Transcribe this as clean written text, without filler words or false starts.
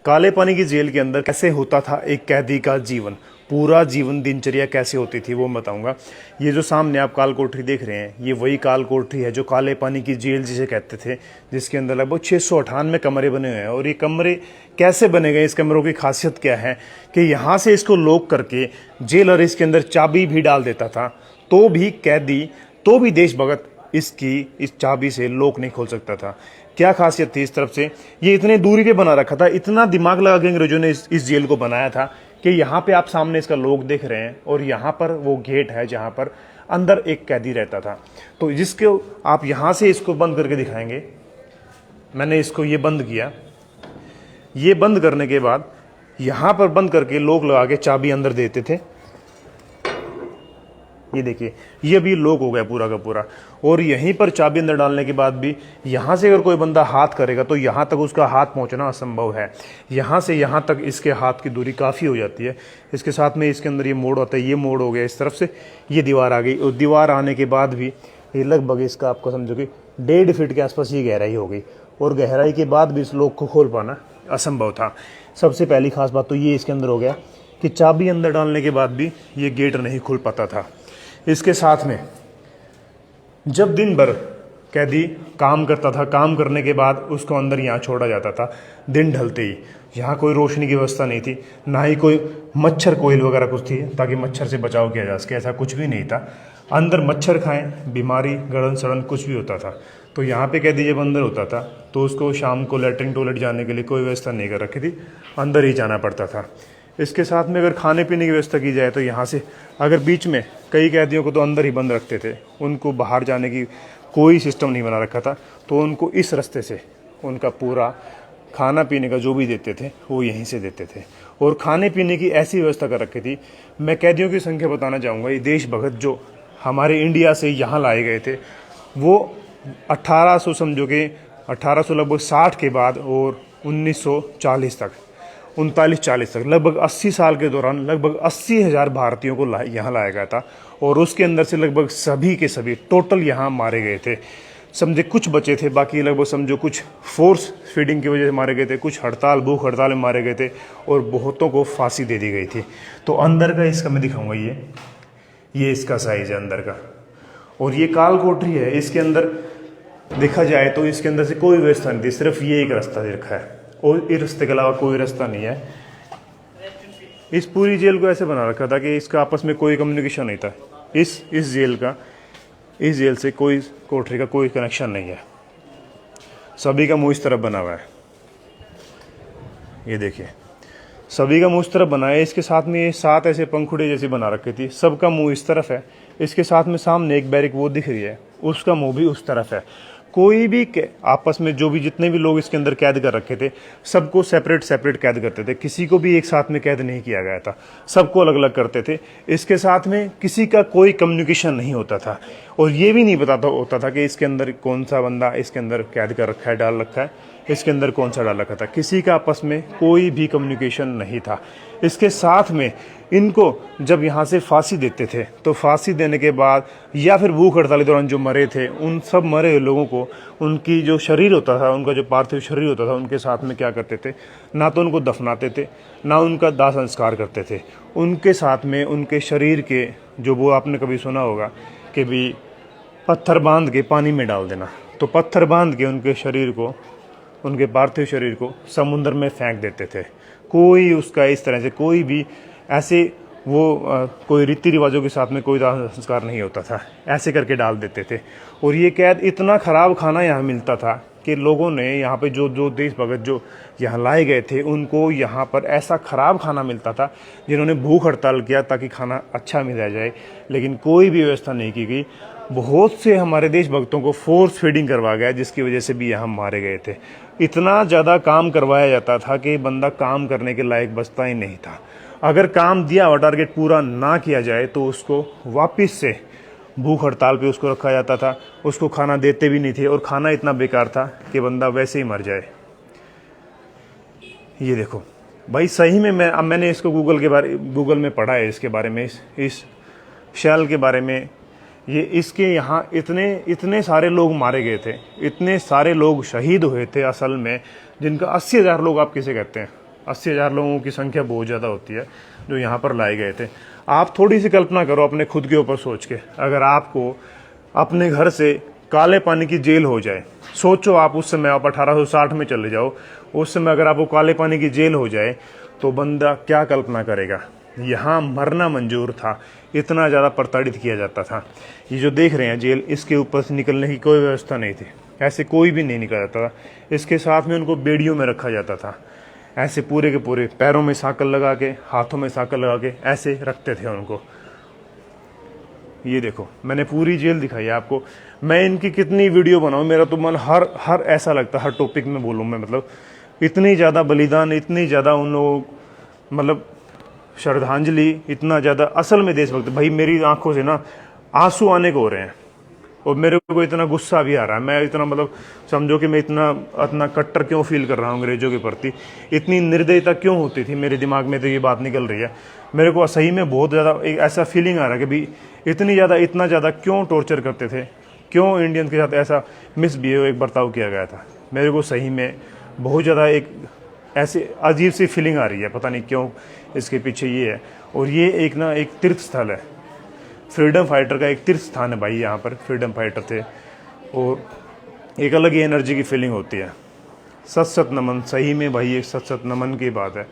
काले पानी की जेल के अंदर कैसे होता था एक कैदी का जीवन, पूरा जीवन दिनचर्या कैसे होती थी वो बताऊंगा। ये जो सामने आप काल कोठरी देख रहे हैं, ये वही काल कोठरी है जो काले पानी की जेल जिसे कहते थे, जिसके अंदर लगभग 698 कमरे बने हुए हैं। और ये कमरे कैसे बने गए, इस कमरों की खासियत क्या है कि यहाँ से इसको लॉक करके जेलर इसके अंदर चाबी भी डाल देता था, तो भी कैदी, तो भी देशभक्त इस चाबी से लॉक नहीं खोल सकता था। क्या खासियत थी इस तरफ से, ये इतने दूरी पे बना रखा था, इतना दिमाग लगा के अंग्रेजों ने इस जेल को बनाया था कि यहाँ पे आप सामने इसका लॉक देख रहे हैं और यहाँ पर वो गेट है जहाँ पर अंदर एक कैदी रहता था। तो जिसको आप यहाँ से इसको बंद करके दिखाएंगे, मैंने इसको ये बंद किया। ये बंद करने के बाद यहाँ पर बंद करके लॉक लगा के चाबी अंदर देते थे। ये देखिए, ये भी लॉक हो गया पूरा का पूरा। और यहीं पर चाबी अंदर डालने के बाद भी यहाँ से अगर कोई बंदा हाथ करेगा तो यहाँ तक उसका हाथ पहुँचना असंभव है। यहाँ से यहाँ तक इसके हाथ की दूरी काफ़ी हो जाती है। इसके साथ में इसके अंदर ये मोड़ होता है, ये मोड़ हो गया इस तरफ से, ये दीवार आ गई। और दीवार आने के बाद भी ये लगभग इसका आपको समझो कि 1.5 फीट के आसपास ये गहराई हो गई। और गहराई के बाद भी इस लॉक को खोल पाना असंभव था। सबसे पहली खास बात तो ये इसके अंदर हो गया कि चाबी अंदर डालने के बाद भी ये गेट नहीं खुल पाता था। इसके साथ में जब दिन भर कैदी काम करता था, काम करने के बाद उसको अंदर यहाँ छोड़ा जाता था दिन ढलते ही। यहाँ कोई रोशनी की व्यवस्था नहीं थी, ना ही कोई मच्छर कोयल वगैरह कुछ थी ताकि मच्छर से बचाव किया जा सके, ऐसा कुछ भी नहीं था। अंदर मच्छर खाएं, बीमारी, गड़न सड़न कुछ भी होता था तो यहाँ पे कैदी जब अंदर होता था तो उसको शाम को लैट्रिन टॉयलेट जाने के लिए कोई व्यवस्था नहीं कर रखी थी, अंदर ही जाना पड़ता था। इसके साथ में अगर खाने पीने की व्यवस्था की जाए तो यहाँ से अगर बीच में कई कैदियों को तो अंदर ही बंद रखते थे, उनको बाहर जाने की कोई सिस्टम नहीं बना रखा था, तो उनको इस रास्ते से उनका पूरा खाना पीने का जो भी देते थे वो यहीं से देते थे। और खाने पीने की ऐसी व्यवस्था कर रखी थी, मैं कैदियों की संख्या बताना चाहूँगा। ये देशभक्त जो हमारे इंडिया से यहाँ लाए गए थे वो 1800 समझो कि 1800 लगभग 60 के बाद और 1940 तक 39-40 तक लगभग 80 साल के दौरान लगभग 80,000 भारतीयों को यहाँ लाया गया था। और उसके अंदर से लगभग सभी के सभी टोटल यहाँ मारे गए थे। समझे कुछ बचे थे, बाकी लगभग समझो कुछ फोर्स फीडिंग की वजह से मारे गए थे, कुछ हड़ताल भूख हड़ताल में मारे गए थे और बहुतों को फांसी दे दी गई थी। तो अंदर का इसका मैं दिखाऊंगा, ये इसका साइज है अंदर का। और ये काल कोठरी है, इसके अंदर देखा जाए तो इसके अंदर से कोई व्यवस्था नहीं थी, सिर्फ ये एक रास्ता दे रखा है और इस रास्ते के अलावा कोई रास्ता नहीं है। इस पूरी जेल को ऐसे बना रखा था कि इसका आपस में कोई कम्युनिकेशन नहीं था। इस जेल से कोई कोठरी का कोई कनेक्शन नहीं है, सभी का मुंह इस तरफ बना हुआ है। ये देखिए, सभी का मुंह इस तरफ बना है। इसके साथ में ये 7 ऐसे पंखुड़े जैसी बना रखी थी, सबका मुंह इस तरफ है। इसके साथ में सामने एक बैरिक वो दिख रही है, उसका मुंह भी उस तरफ है। कोई भी आपस में जो भी जितने भी लोग इसके अंदर कैद कर रखे थे सबको सेपरेट सेपरेट कैद करते थे, किसी को भी एक साथ में कैद नहीं किया गया था, सबको अलग अलग करते थे। इसके साथ में किसी का कोई कम्युनिकेशन नहीं होता था और ये भी नहीं बताता होता था कि इसके अंदर कौन सा बंदा इसके अंदर कैद कर रखा है, डाल रखा है, इसके अंदर कौन सा डाल रखा था। किसी का आपस में कोई भी कम्युनिकेशन नहीं था। इसके साथ में इनको जब यहाँ से फांसी देते थे तो फांसी देने के बाद या फिर भूख हड़ताल के दौरान जो मरे थे उन सब मरे हुए लोगों को उनकी जो शरीर होता था, उनका जो पार्थिव शरीर होता था, उनके साथ में क्या करते थे, ना तो उनको दफनाते थे ना उनका दाह संस्कार करते थे। उनके साथ में उनके शरीर के जो वो आपने कभी सुना होगा कि भी पत्थर बांध के पानी में डाल देना, तो पत्थर बांध के उनके शरीर को, उनके पार्थिव शरीर को समुद्र में फेंक देते थे। कोई उसका इस तरह से कोई भी ऐसे कोई रीति रिवाजों के साथ में कोई दाह संस्कार नहीं होता था, ऐसे करके डाल देते थे। और ये कैद इतना ख़राब खाना यहाँ मिलता था कि लोगों ने यहाँ पे जो देशभक्त जो यहाँ लाए गए थे उनको यहाँ पर ऐसा ख़राब खाना मिलता था, जिन्होंने भूख हड़ताल किया ताकि खाना अच्छा मिला जाए, लेकिन कोई भी व्यवस्था नहीं की गई। बहुत से हमारे देशभक्तों को फोर्स फीडिंग करवा गया, जिसकी वजह से भी यहाँ मारे गए थे। इतना ज़्यादा काम करवाया जाता था कि बंदा काम करने के लायक बचता ही नहीं था। अगर काम दिया हुआ टारगेट पूरा ना किया जाए तो उसको वापस से भूख हड़ताल पे उसको रखा जाता था, उसको खाना देते भी नहीं थे और खाना इतना बेकार था कि बंदा वैसे ही मर जाए। ये देखो भाई, सही में मैंने इसको गूगल में पढ़ा है इसके बारे में, इस शैल के बारे में। ये इसके यहाँ इतने सारे लोग मारे गए थे, इतने सारे लोग शहीद हुए थे असल में, जिनका 80,000 लोग आप किसे कहते हैं, 80,000 लोगों की संख्या बहुत ज़्यादा होती है जो यहाँ पर लाए गए थे। आप थोड़ी सी कल्पना करो अपने खुद के ऊपर सोच के, अगर आपको अपने घर से काले पानी की जेल हो जाए, सोचो आप उस समय, आप 1860 में चले जाओ, उस समय अगर आपको काले पानी की जेल हो जाए तो बंदा क्या कल्पना करेगा। यहाँ मरना मंजूर था, इतना ज़्यादा प्रताड़ित किया जाता था। ये जो देख रहे हैं जेल, इसके ऊपर से निकलने की कोई व्यवस्था नहीं थी, ऐसे कोई भी नहीं निकल जाता था। इसके साथ में उनको बेड़ियों में रखा जाता था, ऐसे पूरे के पूरे पैरों में साकल लगा के, हाथों में साकल लगा के ऐसे रखते थे उनको। ये देखो, मैंने पूरी जेल दिखाई है आपको। मैं इनकी कितनी वीडियो बनाऊं, मेरा तो मन हर ऐसा लगता है, हर टॉपिक में बोलूं मैं, मतलब इतनी ज़्यादा बलिदान, इतनी ज़्यादा उन लोगों, मतलब श्रद्धांजलि, इतना ज़्यादा असल में देशभक्त। भाई मेरी आंखों से ना आंसू आने को हो रहे हैं और मेरे को इतना गुस्सा भी आ रहा है। मैं इतना, मतलब समझो कि मैं इतना कट्टर क्यों फील कर रहा हूँ अंग्रेजों के प्रति, इतनी निर्दयता क्यों होती थी मेरे दिमाग में, तो ये बात निकल रही है। मेरे को सही में बहुत ज़्यादा एक ऐसा फीलिंग आ रहा है कि भाई इतना ज़्यादा क्यों टॉर्चर करते थे, क्यों इंडियन के साथ ऐसा मिसबिहेव, एक बर्ताव किया गया था। मेरे को सही में बहुत ज़्यादा एक ऐसे अजीब सी फीलिंग आ रही है, पता नहीं क्यों इसके पीछे ये है। और ये एक तीर्थ स्थल है, फ्रीडम फाइटर का एक तीर्थ स्थान है भाई। यहाँ पर फ्रीडम फाइटर थे और एक अलग ही एनर्जी की फीलिंग होती है। सत सत नमन, सही में भाई एक सत सत नमन की बात है।